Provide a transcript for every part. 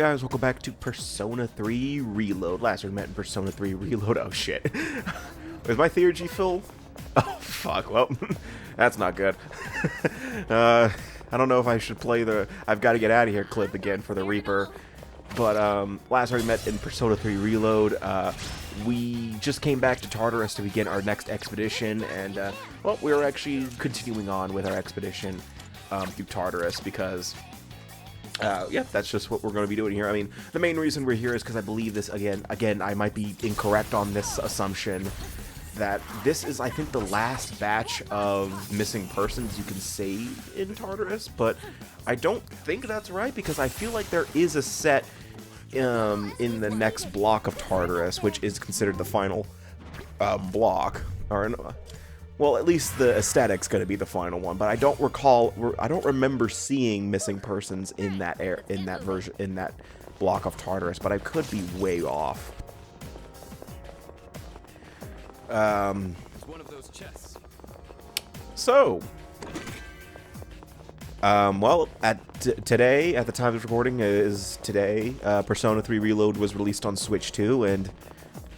guys? Welcome back to Persona 3 Reload. Last we met in Persona 3 Reload. Oh shit. Is my theurgy full? Oh fuck, well, that's not good. I don't know if I should play the I've got to get out of here clip again for the Reaper. But last we met in Persona 3 Reload, we just came back to Tartarus to begin our next expedition, and well, we're actually continuing on with our expedition through Tartarus because yeah, that's just what we're going to be doing here. I mean, the main reason we're here is because I believe this, again, I might be incorrect on this assumption, that this is, I think, the last batch of missing persons you can save in Tartarus, but I don't think that's right, because I feel like there is a set in the next block of Tartarus, which is considered the final block, or well, at least the aesthetic's going to be the final one, but I don't remember seeing missing persons in that version, in that block of Tartarus, but I could be way off. One of those chests. So, well, today, at the time of recording is today, Persona 3 Reload was released on Switch 2, and,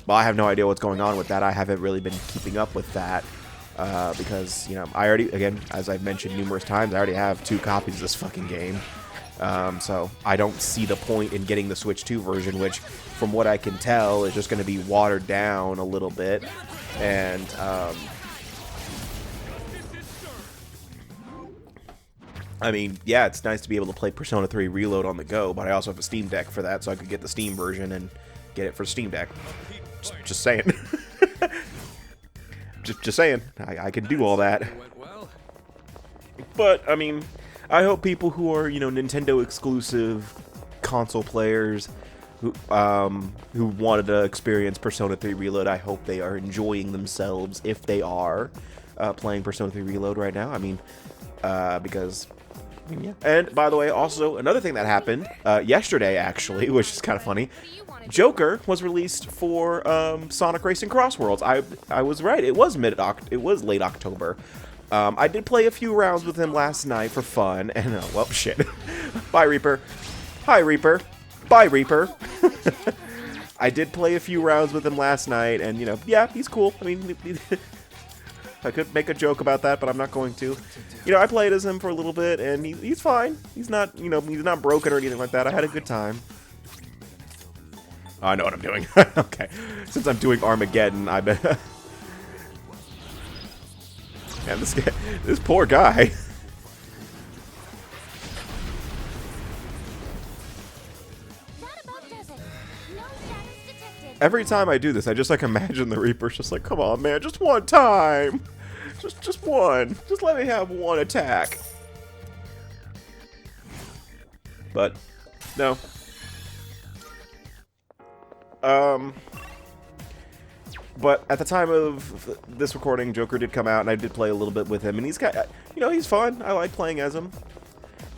well, I have no idea what's going on with that. I haven't really been keeping up with that, because, you know, I already, again, as I've mentioned numerous times, I already have 2 copies of this fucking game. So I don't see the point in getting the Switch 2 version, which, from what I can tell, is just going to be watered down a little bit, and, I mean, yeah, it's nice to be able to play Persona 3 Reload on the go, but I also have a Steam Deck for that, so I could get the Steam version and get it for Steam Deck. Just saying. just saying. I can do all that. But, I mean, I hope people who are, you know, Nintendo exclusive console players who wanted to experience Persona 3 Reload, I hope they are enjoying themselves if they are playing Persona 3 Reload right now. I mean, because, I mean, yeah. And, by the way, also, another thing that happened yesterday, actually, which is kind of funny, Joker was released for Sonic Racing Cross Worlds. I was right. It was late October. I did play a few rounds with him last night for fun, and well, shit. Bye, Reaper. Hi, Reaper. Bye, Reaper. I did play a few rounds with him last night, and, you know, yeah, he's cool. I mean, I could make a joke about that, but I'm not going to. You know, I played as him for a little bit, and he's fine. He's not, you know, he's not broken or anything like that. I had a good time. I know what I'm doing. Okay. Since I'm doing Armageddon, I bet. Man, this poor guy. Every time I do this, I just like imagine the Reaper's just like, come on, man, just one time. Just one. Just let me have one attack. But, no. But at the time of this recording, Joker did come out, and I did play a little bit with him, and he's got, you know, he's fun. I like playing as him.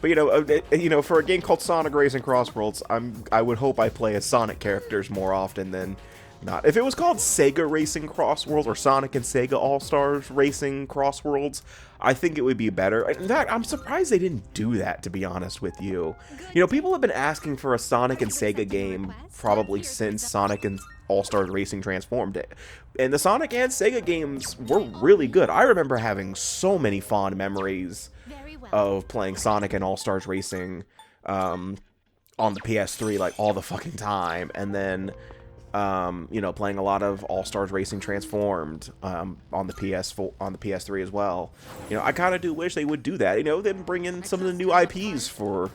But you know, for a game called Sonic Racing Cross Worlds, I would hope I play as Sonic characters more often than not. If it was called Sega Racing Cross Worlds or Sonic and Sega All-Stars Racing Cross Worlds, I think it would be better. In fact, I'm surprised they didn't do that, to be honest with you. You know, people have been asking for a Sonic and Sega game probably since Sonic and All-Stars Racing transformed it. And the Sonic and Sega games were really good. I remember having so many fond memories of playing Sonic and All-Stars Racing on the PS3 like all the fucking time, and then you know, playing a lot of All-Stars Racing Transformed on the PS3 as well. You know, I kind of do wish they would do that. You know, then bring in some of the new IPs for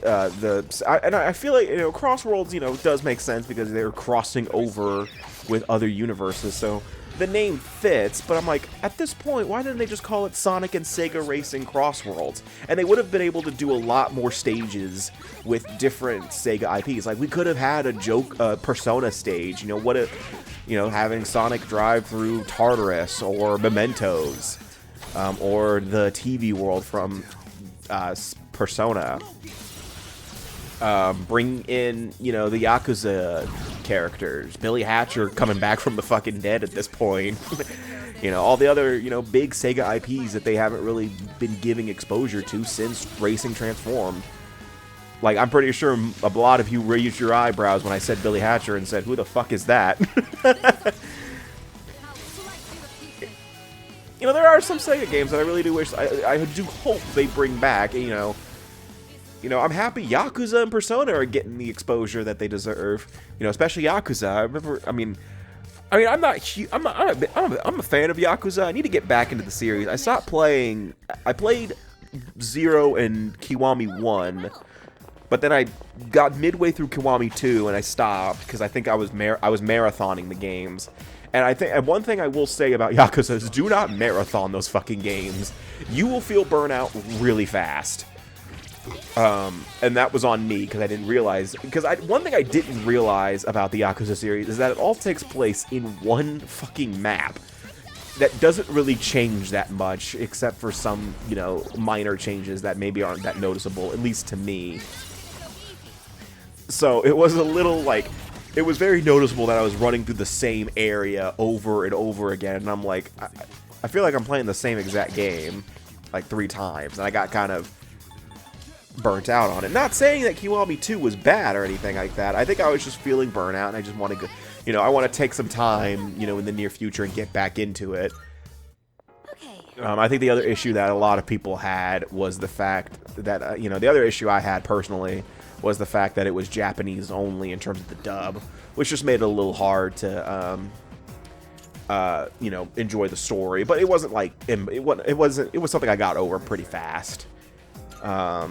and I feel like, you know, Cross Worlds, you know, does make sense because they're crossing over with other universes, so the name fits, but I'm like, at this point, why didn't they just call it Sonic and Sega Racing Cross Worlds? And they would have been able to do a lot more stages with different Sega IPs. Like, we could have had a Persona stage, you know, what if, you know, having Sonic drive through Tartarus or Mementos, or the TV world from Persona. Bring in, you know, the Yakuza characters. Billy Hatcher coming back from the fucking dead at this point. You know, all the other, you know, big Sega IPs that they haven't really been giving exposure to since Racing Transformed. Like, I'm pretty sure a lot of you raised your eyebrows when I said Billy Hatcher and said, who the fuck is that? You know, there are some Sega games that I really do wish, I do hope they bring back, you know, I'm happy Yakuza and Persona are getting the exposure that they deserve. You know, especially Yakuza. I remember, I'm a fan of Yakuza. I need to get back into the series. I stopped playing, I played 0 and Kiwami 1, but then I got midway through Kiwami 2 and I stopped because I think I was marathoning the games. And one thing I will say about Yakuza is do not marathon those fucking games. You will feel burnout really fast. And that was on me because I didn't realize. Because one thing I didn't realize about the Yakuza series is that it all takes place in one fucking map. That doesn't really change that much, except for some, you know, minor changes that maybe aren't that noticeable, at least to me. So it was a little like, it was very noticeable that I was running through the same area over and over again, and I'm like, I feel like I'm playing the same exact game, like 3 times, and I got kind of burnt out on it. Not saying that Kiwami 2 was bad or anything like that. I think I was just feeling burnout, and I just want to, you know, I want to take some time, you know, in the near future and get back into it. I think the other issue that a lot of people had was the fact that, you know, the other issue I had personally was the fact that it was Japanese only in terms of the dub, which just made it a little hard to, you know, enjoy the story. But it wasn't like, it was something I got over pretty fast. But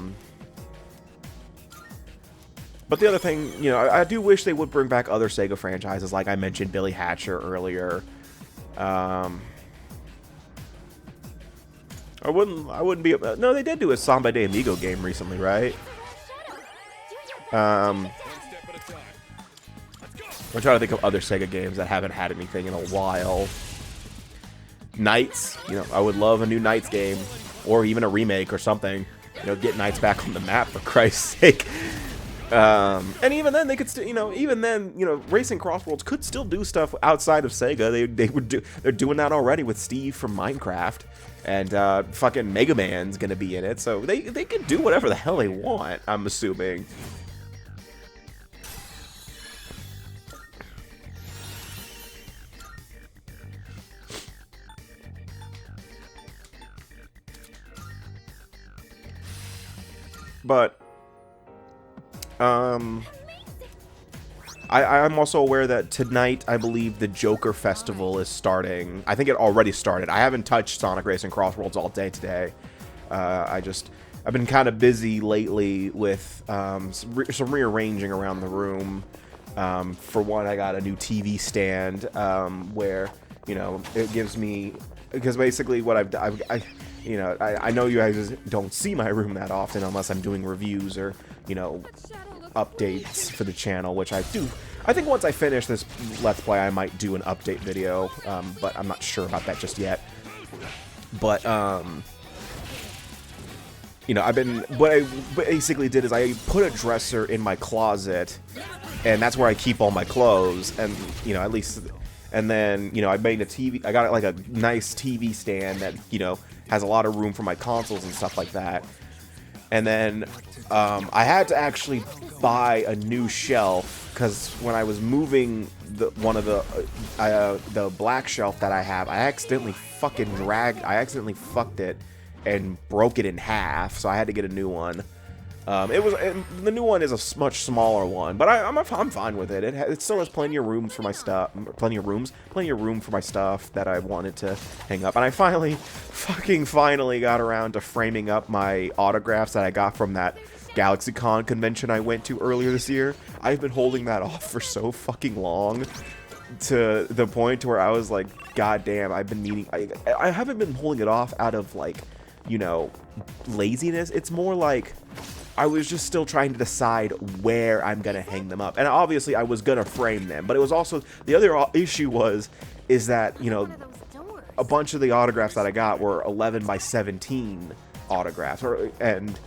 the other thing, you know, I do wish they would bring back other Sega franchises, like I mentioned Billy Hatcher earlier. I wouldn't be, no, they did do a Samba de Amigo game recently, right? I'm trying to think of other Sega games that haven't had anything in a while. Knights, you know, I would love a new Knights game, or even a remake or something. You know, get Knights back on the map, for Christ's sake. And even then, they could still, you know, Racing Crossworlds could still do stuff outside of Sega. They're doing that already with Steve from Minecraft, and fucking Mega Man's gonna be in it, so they can do whatever the hell they want, I'm assuming. But I'm also aware that tonight, I believe, the Joker Festival is starting. I think it already started. I haven't touched Sonic Racing Crossworlds all day today. I've been kind of busy lately with some rearranging around the room. For one, I got a new TV stand where, you know, it gives me, because basically what you know, I know you guys don't see my room that often unless I'm doing reviews or, you know, updates for the channel, which I do. I think once I finish this Let's Play, I might do an update video, but I'm not sure about that just yet. But, you know, what I basically did is I put a dresser in my closet, and that's where I keep all my clothes, and, you know, at least, and then, you know, I made a TV, I got like a nice TV stand that, you know, has a lot of room for my consoles and stuff like that. And then I had to actually buy a new shelf because when I was moving the black shelf that I have, I accidentally fucked it and broke it in half, so I had to get a new one. The new one is a much smaller one, but I'm fine with it. It still has plenty of room for my stuff, plenty of room for my stuff that I wanted to hang up. And I finally got around to framing up my autographs that I got from that GalaxyCon convention I went to earlier this year. I've been holding that off for so fucking long, to the point to where I was like, God damn, I've been needing. I haven't been holding it off out of, like, you know, laziness. It's more like I was just still trying to decide where I'm gonna hang them up, and obviously I was gonna frame them, but it was also, the other issue is that, you know, a bunch of the autographs that I got were 11 by 17 autographs, and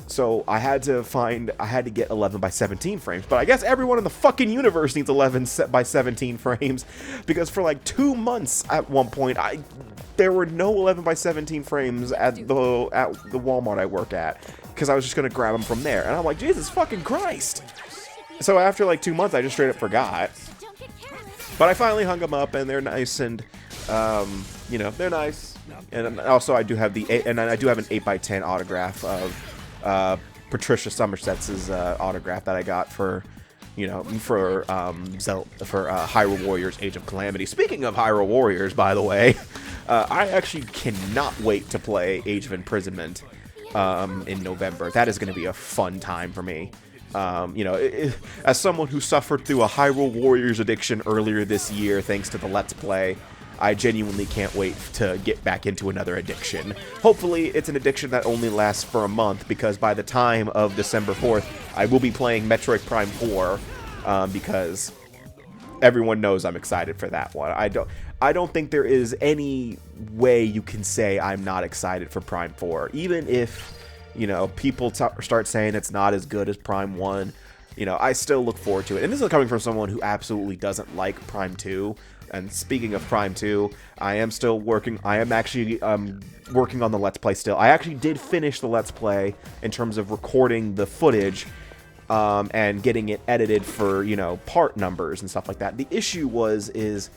so I had to get 11 by 17 frames, but I guess everyone in the fucking universe needs 11 by 17 frames, because for like 2 months at one point, there were no 11 by 17 frames at the Walmart I work at. because I was just going to grab them from there. And I'm like, Jesus fucking Christ. So after like 2 months, I just straight up forgot. But I finally hung them up, and they're nice, and, you know, they're nice. And also, I do have an 8x10 autograph of Patricia Somerset's autograph that I got for, you know, for Hyrule Warriors Age of Calamity. Speaking of Hyrule Warriors, by the way, I actually cannot wait to play Age of Imprisonment in November. That is going to be a fun time for me. You know, as someone who suffered through a Hyrule Warriors addiction earlier this year thanks to the Let's Play, I genuinely can't wait to get back into another addiction. Hopefully, it's an addiction that only lasts for a month, because by the time of December 4th, I will be playing Metroid Prime 4, because everyone knows I'm excited for that one. I don't think there is any way you can say I'm not excited for Prime 4, even if, you know, people start saying it's not as good as Prime 1. You know, I still look forward to it. And this is coming from someone who absolutely doesn't like Prime 2. And speaking of Prime 2, I am still working. I am actually working on the Let's Play still. I actually did finish the Let's Play in terms of recording the footage and getting it edited for, you know, part numbers and stuff like that. The issue is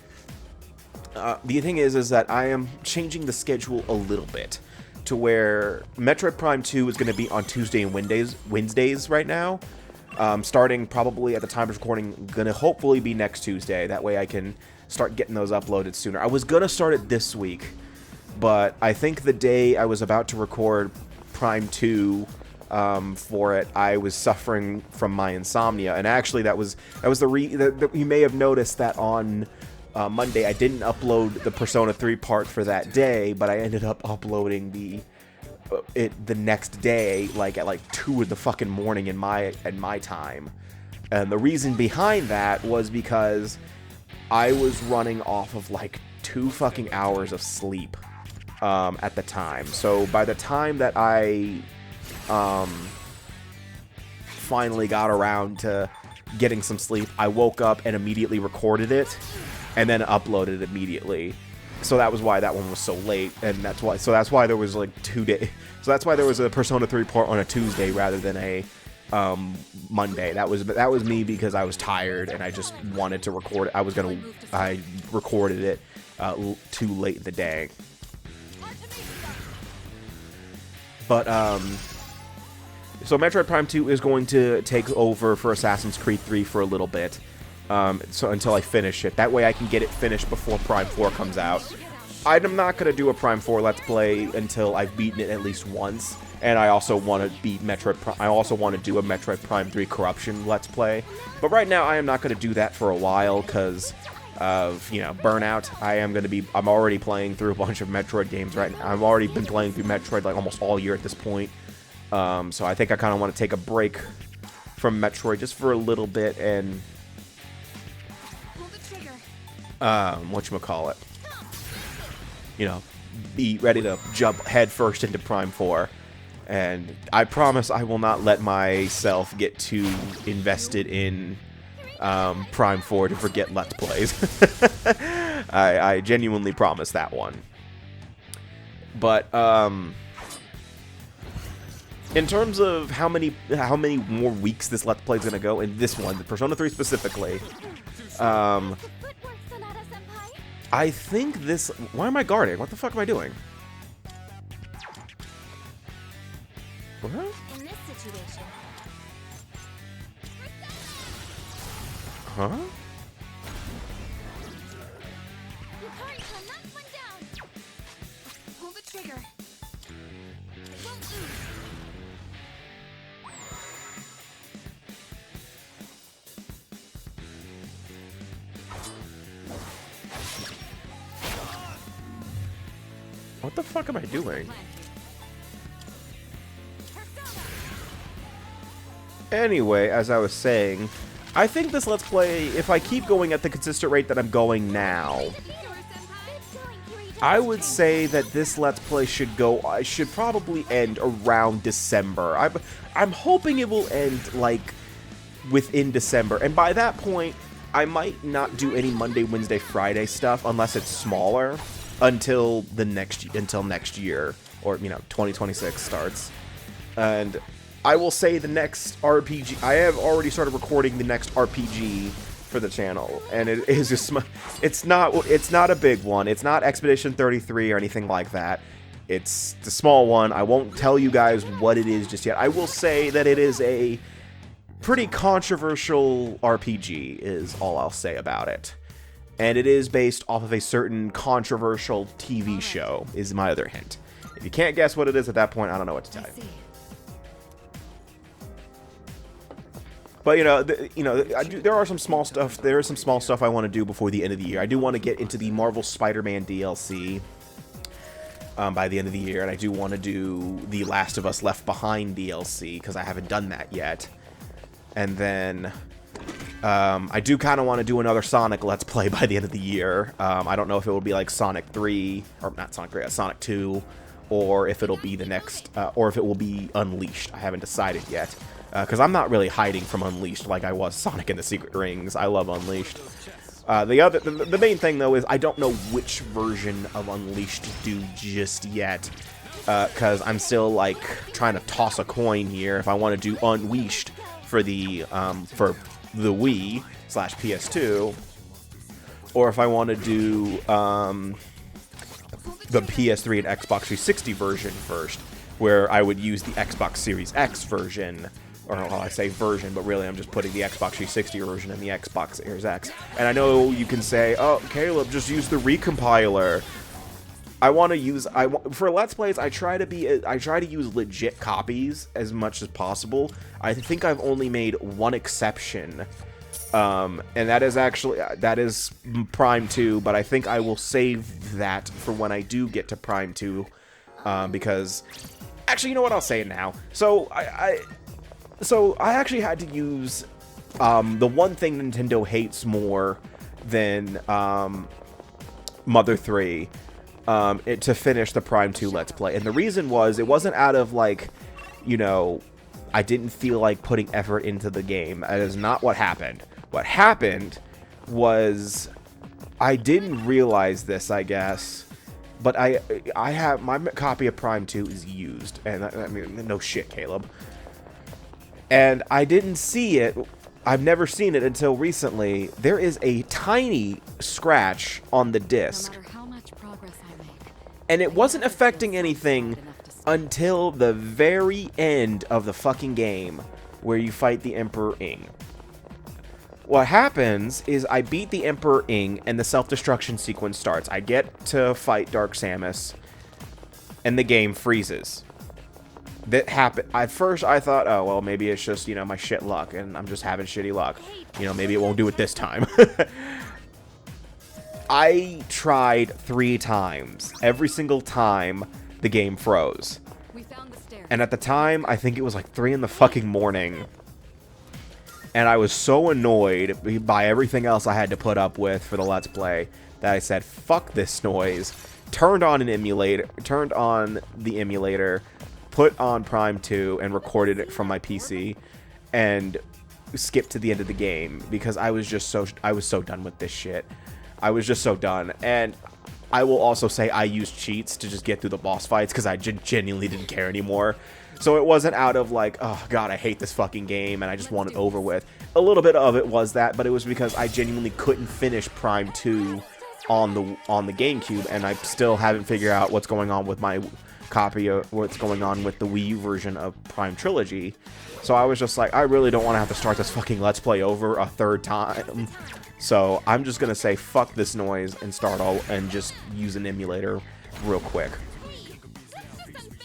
that I am changing the schedule a little bit to where Metroid Prime 2 is going to be on Tuesday and Wednesdays right now. Starting probably at the time of recording, going to hopefully be next Tuesday. That way I can start getting those uploaded sooner. I was going to start it this week, but I think the day I was about to record Prime 2 for it, I was suffering from my insomnia. And actually, that was you may have noticed that on Monday I didn't upload the Persona 3 part for that day, but I ended up uploading the next day, like at 2 in the fucking morning in my time. And the reason behind that was because I was running off of 2 fucking hours of sleep at the time. So by the time that I finally got around to getting some sleep, I woke up and immediately recorded it and then uploaded it immediately. So that was why that one was so late, and that's why there was 2 days. So that's why there was a Persona 3 part on a Tuesday rather than a Monday. That was me because I was tired and I just wanted to record it. I recorded it too late in the day. But so Metroid Prime 2 is going to take over for Assassin's Creed 3 for a little bit. So until I finish it. That way I can get it finished before Prime 4 comes out. I'm not going to do a Prime 4 Let's Play until I've beaten it at least once. And I also want to beat I also want to do a Metroid Prime 3 Corruption Let's Play. But right now I am not going to do that for a while because of, you know, burnout. I'm already playing through a bunch of Metroid games right now. I've already been playing through Metroid almost all year at this point. So I think I kind of want to take a break from Metroid just for a little bit and whatchamacallit, you know, be ready to jump headfirst into Prime 4. And I promise I will not let myself get too invested in Prime 4 to forget Let's Plays. I genuinely promise that one. But in terms of how many more weeks this Let's Play is going to go, in this one, the Persona 3 specifically, I think this... Why am I guarding? What the fuck am I doing? What? In this situation. Huh? You can't come that one down. Pull the trigger. What the fuck am I doing? Anyway, as I was saying, I think this Let's Play, if I keep going at the consistent rate that I'm going now, I would say that this Let's Play should probably end around December. I'm hoping it will end, within December. And by that point, I might not do any Monday, Wednesday, Friday stuff unless it's smaller until next year, or, 2026 starts. And I will say the next RPG, I have already started recording the next RPG for the channel, and it is just, it's not a big one. It's not Expedition 33 or anything like that. It's the small one. I won't tell you guys what it is just yet. I will say that it is a pretty controversial RPG, is all I'll say about it. And it is based off of a certain controversial TV show, is my other hint. If you can't guess what it is at that point, I don't know what to tell you. But, there are some small stuff. There is some small stuff I want to do before the end of the year. I do want to get into the Marvel Spider-Man DLC by the end of the year. And I do want to do the Last of Us Left Behind DLC, because I haven't done that yet. And then I do kind of want to do another Sonic Let's Play by the end of the year. I don't know if it will be like Sonic 3, or not Sonic 3, Sonic 2, or if it'll be the next, or if it will be Unleashed. I haven't decided yet. Because I'm not really hiding from Unleashed like I was Sonic and the Secret Rings. I love Unleashed. The main thing, though, is I don't know which version of Unleashed to do just yet. Because I'm still, like, trying to toss a coin here if I want to do Unleashed for the Wii / PS2. Or if I want to do the PS3 and Xbox 360 version first, where I would use the Xbox Series X version. Or, well, I say version, but really I'm just putting the Xbox 360 version in the Xbox Series X. And I know you can say, oh, Caleb, just use the recompiler. I want to use, for Let's Plays, I try to use legit copies as much as possible. I think I've only made one exception. And that is Prime 2, but I think I will save that for when I do get to Prime 2. Because, actually, you know what, I'll say it now. So I actually had to use the one thing Nintendo hates more than Mother 3 to finish the Prime 2 Let's Play. And the reason was, it wasn't out of, like, I didn't feel like putting effort into the game. That is not what happened. What happened was, I didn't realize this, I guess, but I have, my copy of Prime 2 is used. And I mean, no shit, Caleb. And I didn't see it. I've never seen it until recently. There is a tiny scratch on the disc. No matter how much progress I make, and it wasn't affecting anything until the very end of the fucking game, where you fight the Emperor Ing. What happens is I beat the Emperor Ing, and the self-destruction sequence starts. I get to fight Dark Samus, and the game freezes. That happened. At first, I thought, oh, well, maybe it's just, my shit luck, and I'm just having shitty luck. Maybe it won't do it this time. I tried 3 times. Every single time, the game froze. And at the time, I think it was like 3 in the fucking morning. And I was so annoyed by everything else I had to put up with for the Let's Play that I said, fuck this noise. Turned on the emulator, put on Prime 2 and recorded it from my PC, and skipped to the end of the game because I was so done with this shit. I was just so done. And I will also say I used cheats to just get through the boss fights because I genuinely didn't care anymore. So it wasn't out of like, oh god, I hate this fucking game and I just want it over with. A little bit of it was that, but it was because I genuinely couldn't finish Prime 2 on the GameCube, and I still haven't figured out what's going on with my copy of what's going on with the Wii U version of Prime Trilogy. So I was just like, I really don't want to have to start this fucking Let's Play over a 3rd time. So I'm just gonna say fuck this noise and and just use an emulator real quick.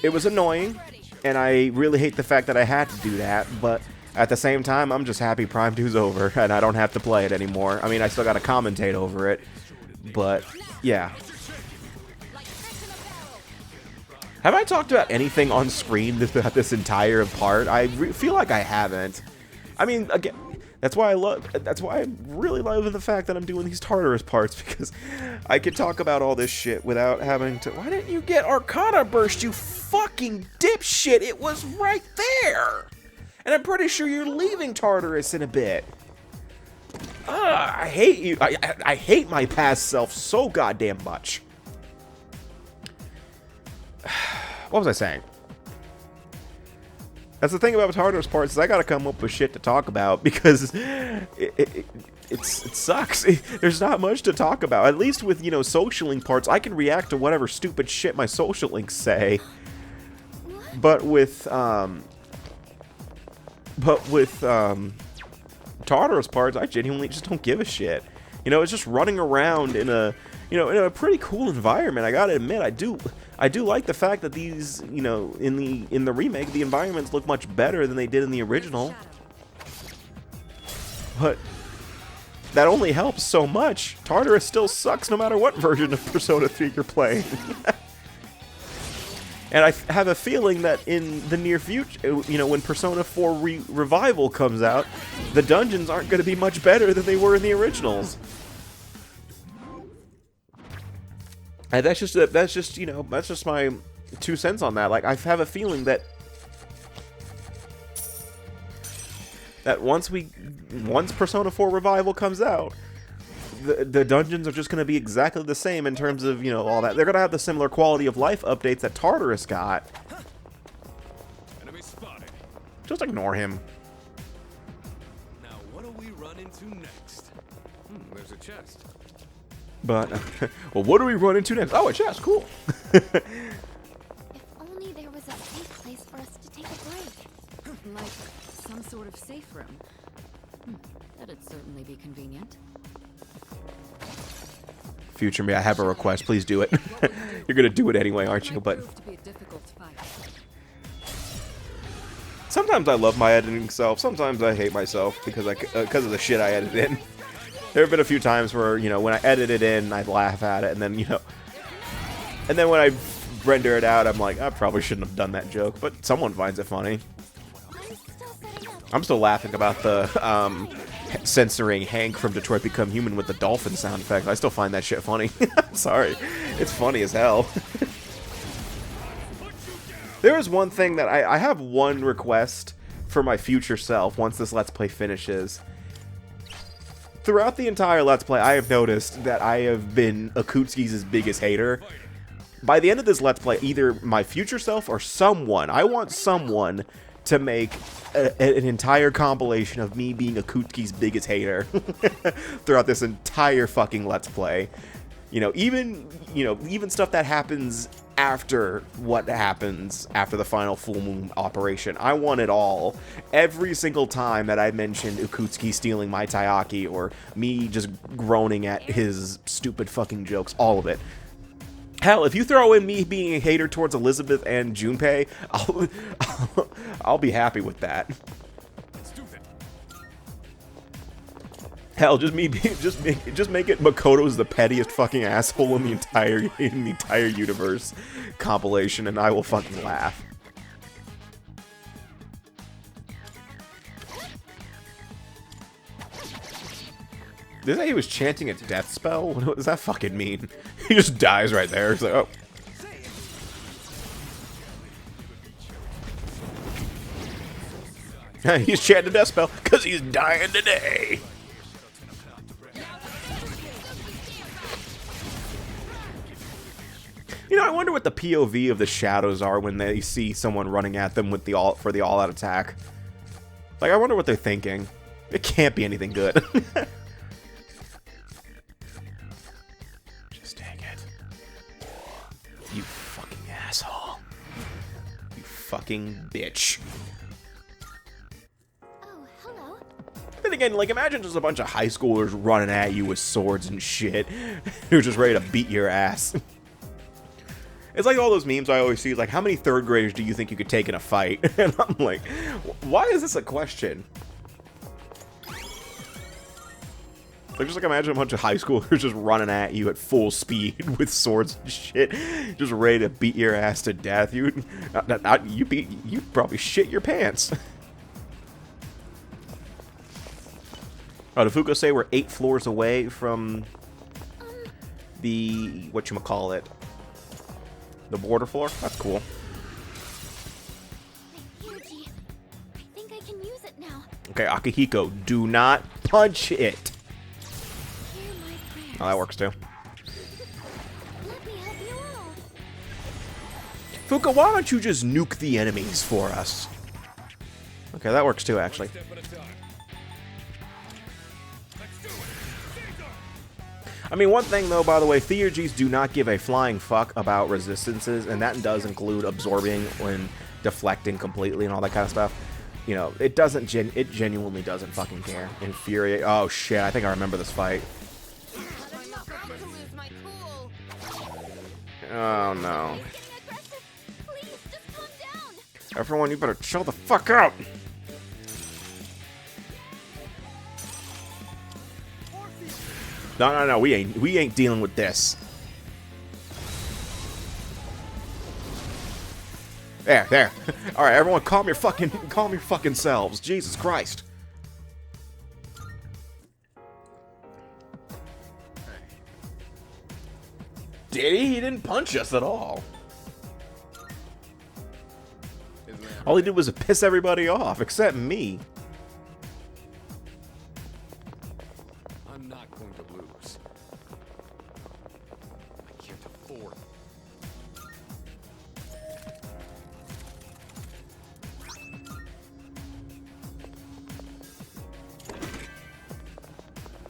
It was annoying, and I really hate the fact that I had to do that, but at the same time, I'm just happy Prime 2's over and I don't have to play it anymore. I mean, I still gotta commentate over it, but yeah. Have I talked about anything on screen about this entire part? I feel like I haven't. I mean, again, that's why I really love the fact that I'm doing these Tartarus parts, because I can talk about all this shit without having to. Why didn't you get Arcana Burst, you fucking dipshit? It was right there! And I'm pretty sure you're leaving Tartarus in a bit. I hate you. I hate my past self so goddamn much. What was I saying? That's the thing about Tartarus parts is I gotta come up with shit to talk about because it sucks. There's not much to talk about. At least with, you know, social link parts, I can react to whatever stupid shit my social links say. But with Tartarus parts, I genuinely just don't give a shit. You know, it's just running around in a, you know, in a pretty cool environment. I gotta admit, I do like the fact that these, you know, in the remake, the environments look much better than they did in the original. But that only helps so much. Tartarus still sucks no matter what version of Persona 3 you're playing. And I have a feeling that in the near future, you know, when Persona 4 Revival comes out, the dungeons aren't going to be much better than they were in the originals. And that's just, you know, that's just my 2 cents on that. Like, I have a feeling that once Persona 4 Revival comes out, the dungeons are just going to be exactly the same in terms of, you know, all that. They're going to have the similar quality of life updates that Tartarus got. Enemy spotted. Just ignore him. Now, what do we run into next? There's a chest. But, well, what do we run into next? Oh, a chest, cool. If only there was a safe place for us to take a break. Like some sort of safe room. That'd certainly be convenient. Future me, I have a request. Please do it. You're gonna do it anyway, aren't you? But sometimes I love my editing self. Sometimes I hate myself because of the shit I edit in. There have been a few times where, you know, when I edit it in, I'd laugh at it, and then, you know, and then when I render it out, I'm like, I probably shouldn't have done that joke, but someone finds it funny. I'm still laughing about the censoring Hank from Detroit Become Human with the dolphin sound effect. I still find that shit funny. Sorry. It's funny as hell. There is one thing that I have one request for my future self once this Let's Play finishes. Throughout the entire Let's Play, I have noticed that I have been Akutsuki's biggest hater. By the end of this Let's Play, either my future self or someone, I want someone to make an entire compilation of me being Akutsuki's biggest hater throughout this entire fucking Let's Play. You know, even stuff that happens after what happens after the final full moon operation. I want it all. Every single time that I mentioned Akutsuki stealing my Taiyaki or me just groaning at his stupid fucking jokes, all of it. Hell, if you throw in me being a hater towards Elizabeth and Junpei, I'll be happy with that. Hell, just make it Makoto's the pettiest fucking asshole in the entire universe compilation, and I will fucking laugh. Did that he was chanting a death spell? What does that fucking mean? He just dies right there. It's like, oh. He's chanting a death spell because he's dying today. You know, I wonder what the POV of the shadows are when they see someone running at them with the all-out attack. Like, I wonder what they're thinking. It can't be anything good. Just take it. You fucking asshole. You fucking bitch. Oh, hello. Then again, like, imagine just a bunch of high schoolers running at you with swords and shit. Who're just ready to beat your ass. It's like all those memes I always see, like, how many third graders do you think you could take in a fight? And I'm like, why is this a question? Like, just like imagine a bunch of high schoolers just running at you at full speed with swords and shit, just ready to beat your ass to death. You probably shit your pants. Oh, did Fuko say we're 8 floors away from the whatchamacallit? The border floor? That's cool. Yuji, I think I can use it now. Okay, Akihiko, do not punch it. Hear my prayers. Oh, that works too. Let me help you out. Fuka, why don't you just nuke the enemies for us? Okay, that works too, actually. Step at a time. Let's do it. I mean, one thing, though, by the way, theurgies do not give a flying fuck about resistances, and that does include absorbing and deflecting completely and all that kind of stuff. You know, it doesn't, it genuinely doesn't fucking care. Infuriate. Oh, shit, I think I remember this fight. I'm not going to lose my cool. Oh, no. He's getting aggressive. Please, just calm down. Everyone, you better chill the fuck out! No, we ain't dealing with this. There. All right, everyone, calm your fucking selves. Jesus Christ. Did he? He didn't punch us at all. All he did was piss everybody off, except me. I'm not going to lose. I can't afford.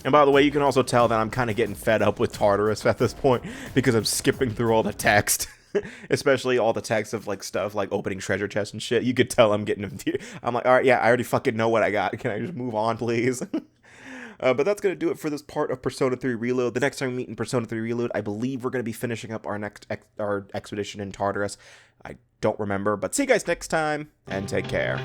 And by the way, you can also tell that I'm kind of getting fed up with Tartarus at this point because I'm skipping through all the text. Especially all the text of like stuff like opening treasure chests and shit. You could tell I'm getting... I'm like, alright, yeah, I already fucking know what I got. Can I just move on, please? But that's going to do it for this part of Persona 3 Reload. The next time we meet in Persona 3 Reload, I believe we're going to be finishing up our next our expedition in Tartarus. I don't remember, but see you guys next time, and take care.